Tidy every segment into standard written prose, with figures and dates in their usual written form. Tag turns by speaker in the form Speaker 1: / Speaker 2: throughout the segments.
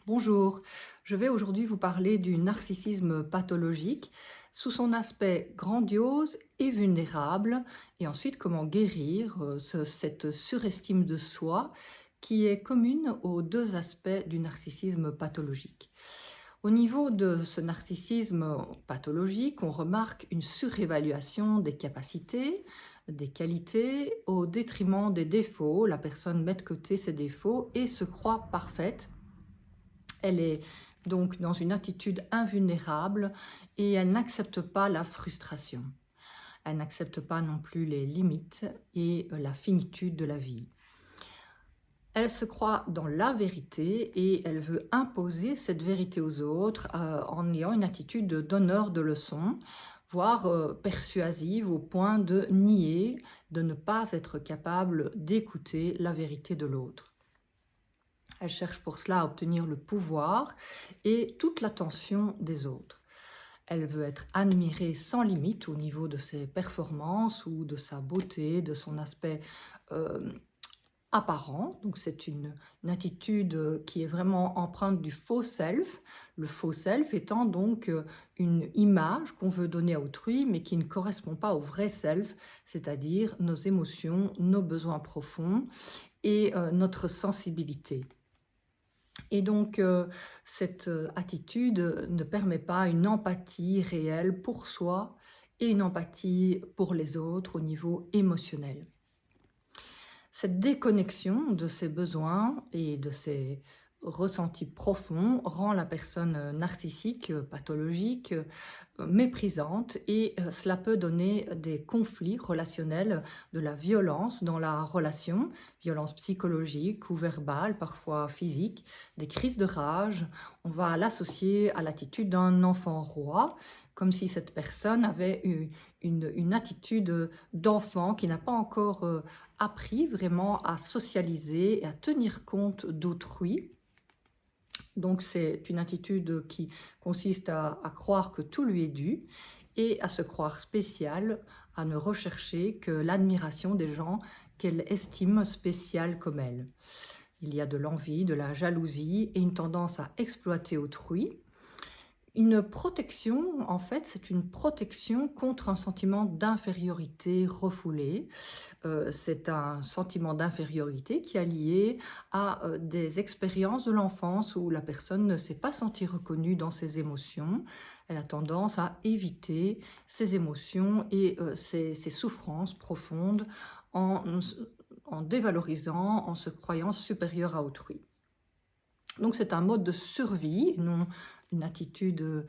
Speaker 1: Bonjour, je vais aujourd'hui vous parler du narcissisme pathologique sous son aspect grandiose et vulnérable, et ensuite comment guérir cette surestime de soi qui est commune aux deux aspects du narcissisme pathologique. Au niveau de ce narcissisme pathologique, on remarque une surévaluation des capacités, des qualités, au détriment des défauts. La personne met de côté ses défauts et se croit parfaite. Elle est donc dans une attitude invulnérable et elle n'accepte pas la frustration. Elle n'accepte pas non plus les limites et la finitude de la vie. Elle se croit dans la vérité et elle veut imposer cette vérité aux autres en ayant une attitude de donneur de leçons, voire persuasive au point de nier, de ne pas être capable d'écouter la vérité de l'autre. Elle cherche pour cela à obtenir le pouvoir et toute l'attention des autres. Elle veut être admirée sans limite au niveau de ses performances ou de sa beauté, de son aspect euh, apparent. Donc c'est une attitude qui est vraiment empreinte du faux self. Le faux self étant donc une image qu'on veut donner à autrui, mais qui ne correspond pas au vrai self, c'est-à-dire nos émotions, nos besoins profonds et notre sensibilité. Et donc, cette attitude ne permet pas une empathie réelle pour soi et une empathie pour les autres au niveau émotionnel. Cette déconnexion de ses besoins et de ses ressentis profonds rend la personne narcissique, pathologique, méprisante et cela peut donner des conflits relationnels, de la violence dans la relation, violence psychologique ou verbale, parfois physique, des crises de rage. On va l'associer à l'attitude d'un enfant roi, comme si cette personne avait eu une attitude d'enfant qui n'a pas encore appris vraiment à socialiser et à tenir compte d'autrui. Donc c'est une attitude qui consiste à croire que tout lui est dû et à se croire spéciale, à ne rechercher que l'admiration des gens qu'elle estime spéciales comme elle. Il y a de l'envie, de la jalousie et une tendance à exploiter autrui. Une protection, en fait, c'est une protection contre un sentiment d'infériorité refoulé. C'est un sentiment d'infériorité qui est lié à des expériences de l'enfance où la personne ne s'est pas sentie reconnue dans ses émotions. Elle a tendance à éviter ses émotions et ses souffrances profondes en, en dévalorisant, en se croyant supérieure à autrui. Donc c'est un mode de survie, non une attitude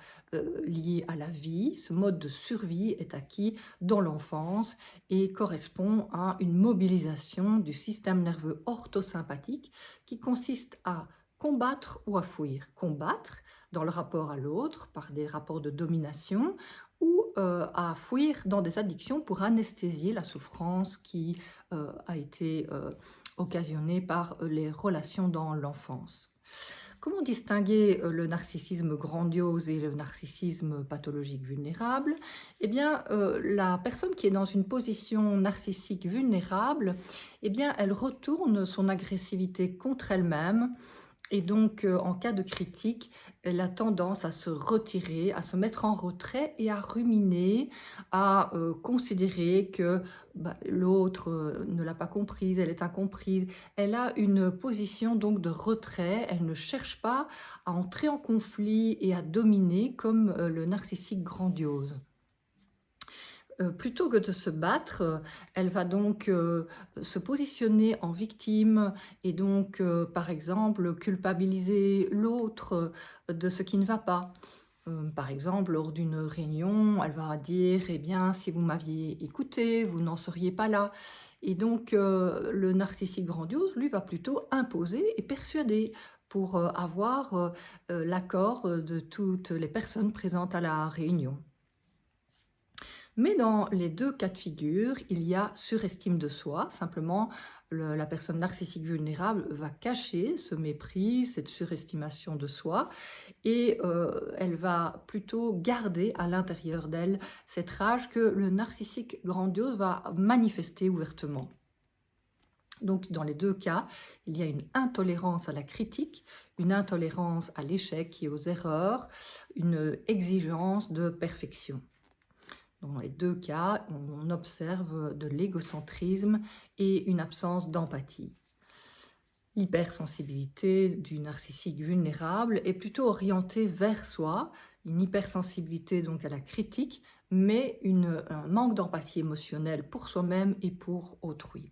Speaker 1: liée à la vie. Ce mode de survie est acquis dans l'enfance et correspond à une mobilisation du système nerveux orthosympathique qui consiste à combattre ou à fuir. Combattre dans le rapport à l'autre par des rapports de domination ou à fuir dans des addictions pour anesthésier la souffrance qui a été occasionnée par les relations dans l'enfance. Comment distinguer le narcissisme grandiose et le narcissisme pathologique vulnérable? Eh bien, la personne qui est dans une position narcissique vulnérable, eh bien, elle retourne son agressivité contre elle-même et donc, en cas de critique, elle a tendance à se retirer, à se mettre en retrait et à ruminer, à, considérer que, l'autre, ne l'a pas comprise, elle est incomprise. Elle a une position donc de retrait, elle ne cherche pas à entrer en conflit et à dominer comme, le narcissique grandiose. Plutôt que de se battre, elle va donc, se positionner en victime et donc, par exemple, culpabiliser l'autre, de ce qui ne va pas. Par exemple, lors d'une réunion, elle va dire: «Eh bien, si vous m'aviez écouté, vous n'en seriez pas là» et donc, le narcissique grandiose, lui, va plutôt imposer et persuader pour, avoir, l'accord, de toutes les personnes présentes à la réunion. Mais dans les 2 cas de figure, il y a surestime de soi. Simplement, la personne narcissique vulnérable va cacher ce mépris, cette surestimation de soi et elle va plutôt garder à l'intérieur d'elle cette rage que le narcissique grandiose va manifester ouvertement. Donc, dans les deux cas, il y a une intolérance à la critique, une intolérance à l'échec et aux erreurs, une exigence de perfection. Dans les deux cas, on observe de l'égocentrisme et une absence d'empathie. L'hypersensibilité du narcissique vulnérable est plutôt orientée vers soi, une hypersensibilité donc à la critique, mais un manque d'empathie émotionnelle pour soi-même et pour autrui.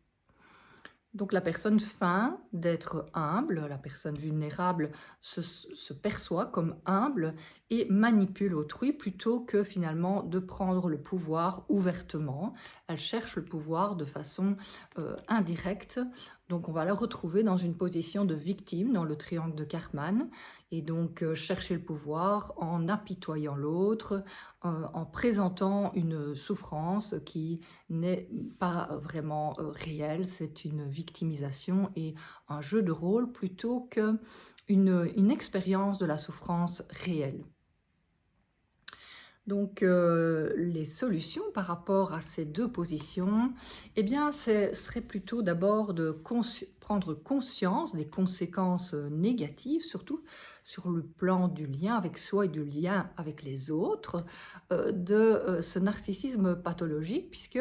Speaker 1: Donc la personne feint d'être humble, la personne vulnérable se perçoit comme humble et manipule autrui plutôt que finalement de prendre le pouvoir ouvertement. Elle cherche le pouvoir de façon indirecte. Donc on va la retrouver dans une position de victime dans le triangle de Karpman et donc chercher le pouvoir en apitoyant l'autre, en présentant une souffrance qui n'est pas vraiment réelle, c'est une victimisation et un jeu de rôle plutôt qu'une expérience de la souffrance réelle. Donc, les solutions par rapport à ces deux positions, eh bien, ce serait plutôt d'abord de prendre conscience des conséquences négatives, surtout sur le plan du lien avec soi et du lien avec les autres, de ce narcissisme pathologique, puisque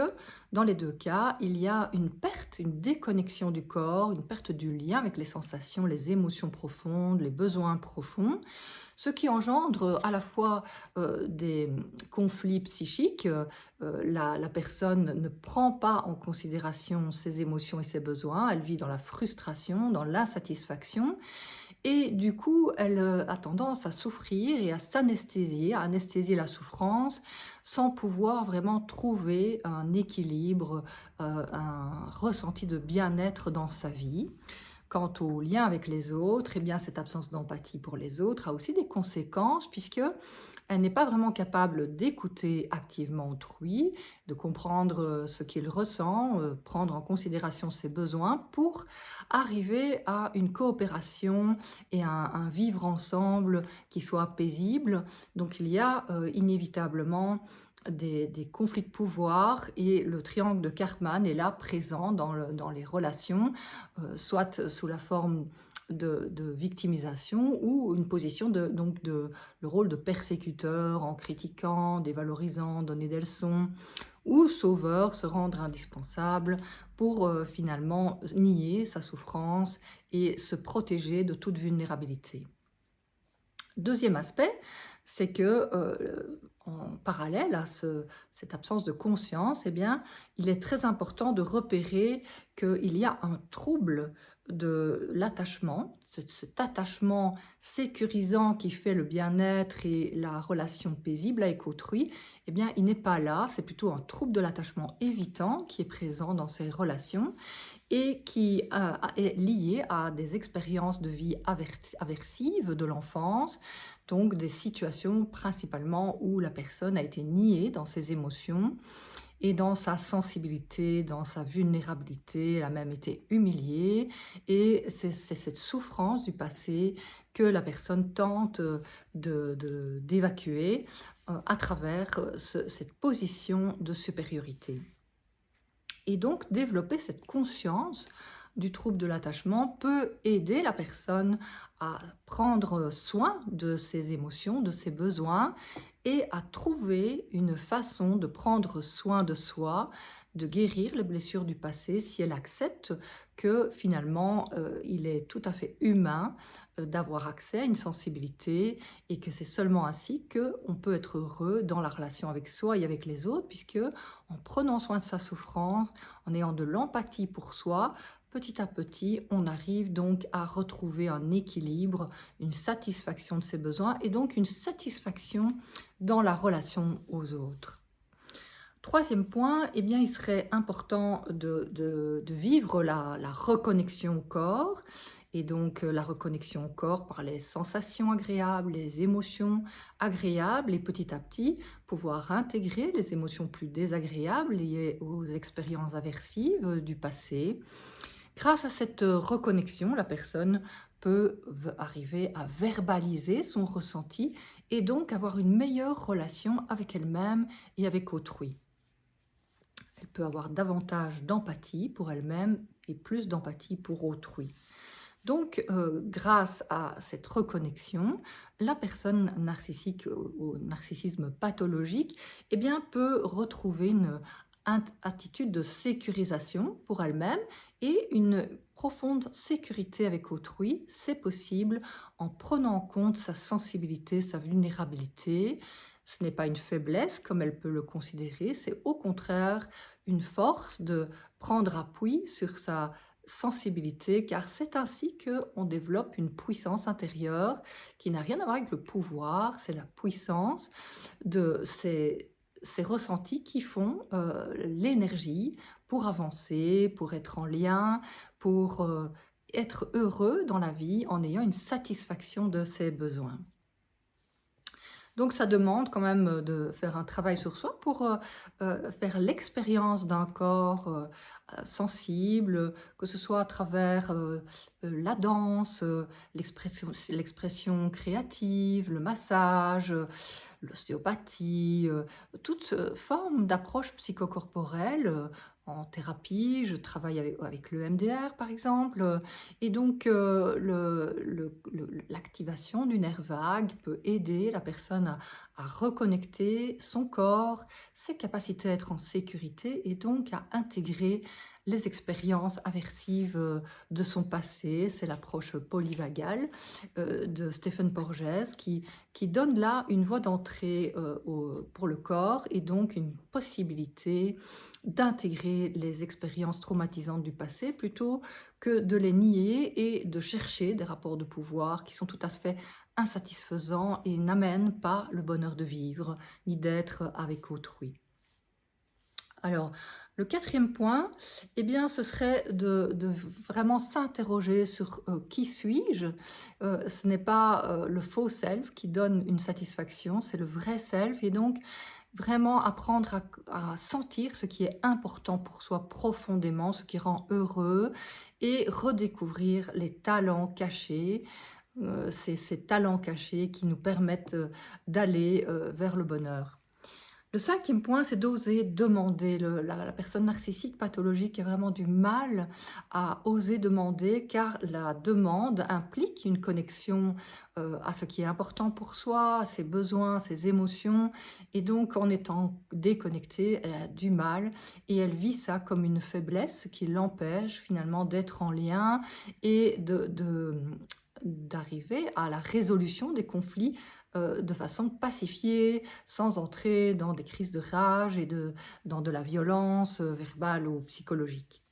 Speaker 1: dans les deux cas, il y a une perte, une déconnexion du corps, une perte du lien avec les sensations, les émotions profondes, les besoins profonds, ce qui engendre à la fois des conflits psychiques. La personne ne prend pas en considération ses émotions et ses besoins, elle vit dans la frustration, dans l'insatisfaction, et du coup, elle a tendance à souffrir et à s'anesthésier, à anesthésier la souffrance, sans pouvoir vraiment trouver un équilibre, un ressenti de bien-être dans sa vie. Quant au lien avec les autres, eh bien, cette absence d'empathie pour les autres a aussi des conséquences puisque elle n'est pas vraiment capable d'écouter activement autrui, de comprendre ce qu'il ressent, prendre en considération ses besoins pour arriver à une coopération et un vivre ensemble qui soit paisible. Donc il y a inévitablement des conflits de pouvoir et le triangle de Karpman est là présent dans les relations, soit sous la forme de victimisation ou une position le rôle de persécuteur en critiquant, dévalorisant, donner des leçons, ou sauveur, se rendre indispensable pour finalement nier sa souffrance et se protéger de toute vulnérabilité. Deuxième aspect, c'est que en parallèle à cette absence de conscience, eh bien, il est très important de repérer qu'il y a un trouble de l'attachement, cet attachement sécurisant qui fait le bien-être et la relation paisible avec autrui, eh bien, il n'est pas là, c'est plutôt un trouble de l'attachement évitant qui est présent dans ces relations et qui est lié à des expériences de vie aversives de l'enfance, donc des situations principalement où la personne a été niée dans ses émotions et dans sa sensibilité, dans sa vulnérabilité, elle a même été humiliée et c'est cette souffrance du passé que la personne tente d'évacuer à travers cette position de supériorité. Et donc, développer cette conscience du trouble de l'attachement peut aider la personne à prendre soin de ses émotions, de ses besoins et à trouver une façon de prendre soin de soi, de guérir les blessures du passé si elle accepte que finalement il est tout à fait humain d'avoir accès à une sensibilité et que c'est seulement ainsi qu'on peut être heureux dans la relation avec soi et avec les autres, puisque en prenant soin de sa souffrance, en ayant de l'empathie pour soi, petit à petit, on arrive donc à retrouver un équilibre, une satisfaction de ses besoins et donc une satisfaction dans la relation aux autres. Troisième point, eh bien, il serait important de vivre la reconnexion au corps, et donc la reconnexion au corps par les sensations agréables, les émotions agréables, et petit à petit pouvoir intégrer les émotions plus désagréables liées aux expériences aversives du passé. Grâce à cette reconnexion, la personne peut arriver à verbaliser son ressenti et donc avoir une meilleure relation avec elle-même et avec autrui. Elle peut avoir davantage d'empathie pour elle-même et plus d'empathie pour autrui. Donc, grâce à cette reconnexion, la personne narcissique au narcissisme pathologique, eh bien, peut retrouver une attitude de sécurisation pour elle-même et une profonde sécurité avec autrui. C'est possible en prenant en compte sa sensibilité, sa vulnérabilité. Ce n'est pas une faiblesse comme elle peut le considérer, c'est au contraire une force de prendre appui sur sa sensibilité, car c'est ainsi qu'on développe une puissance intérieure qui n'a rien à voir avec le pouvoir, c'est la puissance de ces ressentis qui font l'énergie pour avancer, pour être en lien, pour être heureux dans la vie en ayant une satisfaction de ses besoins. Donc ça demande quand même de faire un travail sur soi pour faire l'expérience d'un corps sensible, que ce soit à travers la danse, l'expression créative, le massage, l'ostéopathie, toute forme d'approche psychocorporelle. En thérapie, je travaille avec le MDR par exemple, et donc l'activation du nerf vague peut aider la personne à reconnecter son corps, ses capacités à être en sécurité et donc à intégrer les expériences aversives de son passé. C'est l'approche polyvagale de Stephen Porges qui donne là une voie d'entrée pour le corps et donc une possibilité d'intégrer les expériences traumatisantes du passé plutôt que de les nier et de chercher des rapports de pouvoir qui sont tout à fait insatisfaisants et n'amènent pas le bonheur de vivre ni d'être avec autrui. Alors, le quatrième point, eh bien, ce serait de vraiment s'interroger sur qui suis-je. Ce n'est pas le faux self qui donne une satisfaction, c'est le vrai self. Et donc, vraiment apprendre à sentir ce qui est important pour soi profondément, ce qui rend heureux, et redécouvrir les talents cachés, ces talents cachés qui nous permettent d'aller vers le bonheur. Le cinquième point, c'est d'oser demander. La personne narcissique pathologique a vraiment du mal à oser demander car la demande implique une connexion à ce qui est important pour soi, à ses besoins, ses émotions. Et donc, en étant déconnectée, elle a du mal et elle vit ça comme une faiblesse qui l'empêche finalement d'être en lien et d'arriver à la résolution des conflits de façon pacifiée, sans entrer dans des crises de rage et dans de la violence verbale ou psychologique.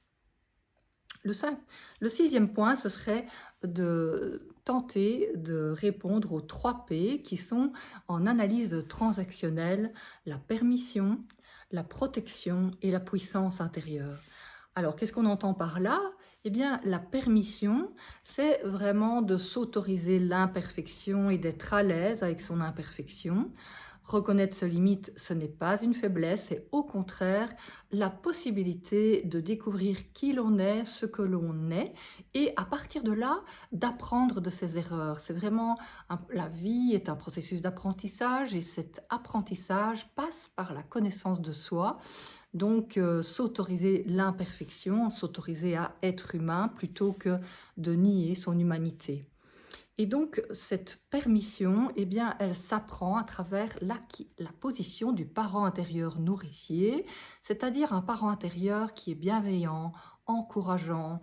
Speaker 1: Le sixième point, ce serait de tenter de répondre aux 3 P qui sont en analyse transactionnelle, la permission, la protection et la puissance intérieure. Alors, qu'est-ce qu'on entend par là? Eh bien, la permission, c'est vraiment de s'autoriser l'imperfection et d'être à l'aise avec son imperfection. Reconnaître ses limites, ce n'est pas une faiblesse, c'est au contraire la possibilité de découvrir qui l'on est, ce que l'on est, et à partir de là, d'apprendre de ses erreurs. C'est vraiment, la vie est un processus d'apprentissage et cet apprentissage passe par la connaissance de soi. Donc, s'autoriser l'imperfection, s'autoriser à être humain plutôt que de nier son humanité. Et donc, cette permission, eh bien, elle s'apprend à travers la position du parent intérieur nourricier, c'est-à-dire un parent intérieur qui est bienveillant, encourageant,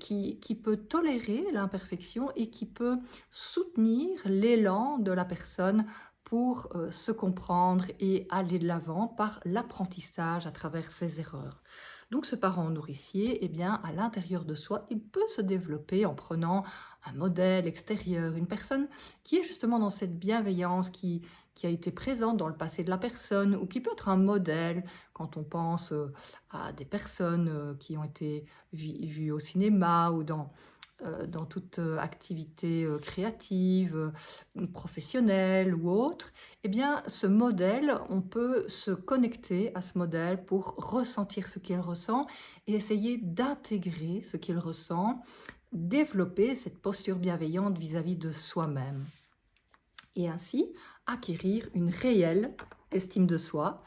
Speaker 1: qui peut tolérer l'imperfection et qui peut soutenir l'élan de la personne pour se comprendre et aller de l'avant par l'apprentissage à travers ses erreurs. Donc ce parent nourricier, eh bien, à l'intérieur de soi, il peut se développer en prenant un modèle extérieur, une personne qui est justement dans cette bienveillance qui a été présente dans le passé de la personne ou qui peut être un modèle quand on pense à des personnes qui ont été vues au cinéma ou dans toute activité créative, professionnelle ou autre, eh bien, ce modèle, on peut se connecter à ce modèle pour ressentir ce qu'il ressent et essayer d'intégrer ce qu'il ressent, développer cette posture bienveillante vis-à-vis de soi-même et ainsi acquérir une réelle estime de soi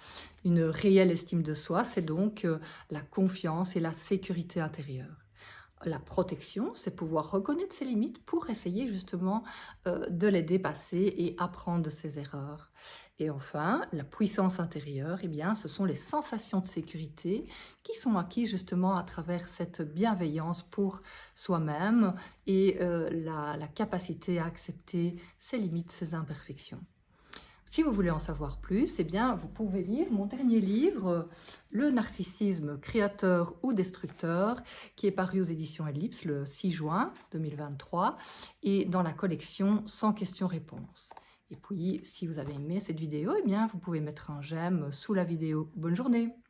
Speaker 1: Une réelle estime de soi, c'est donc la confiance et la sécurité intérieure. La protection, c'est pouvoir reconnaître ses limites pour essayer justement de les dépasser et apprendre de ses erreurs. Et enfin, la puissance intérieure, eh bien, ce sont les sensations de sécurité qui sont acquises justement à travers cette bienveillance pour soi-même et la capacité à accepter ses limites, ses imperfections. Si vous voulez en savoir plus, eh bien, vous pouvez lire mon dernier livre, Le narcissisme créateur ou destructeur, qui est paru aux éditions Ellipse le 6 juin 2023 et dans la collection Sans questions-réponses. Et puis, si vous avez aimé cette vidéo, eh bien, vous pouvez mettre un j'aime sous la vidéo. Bonne journée!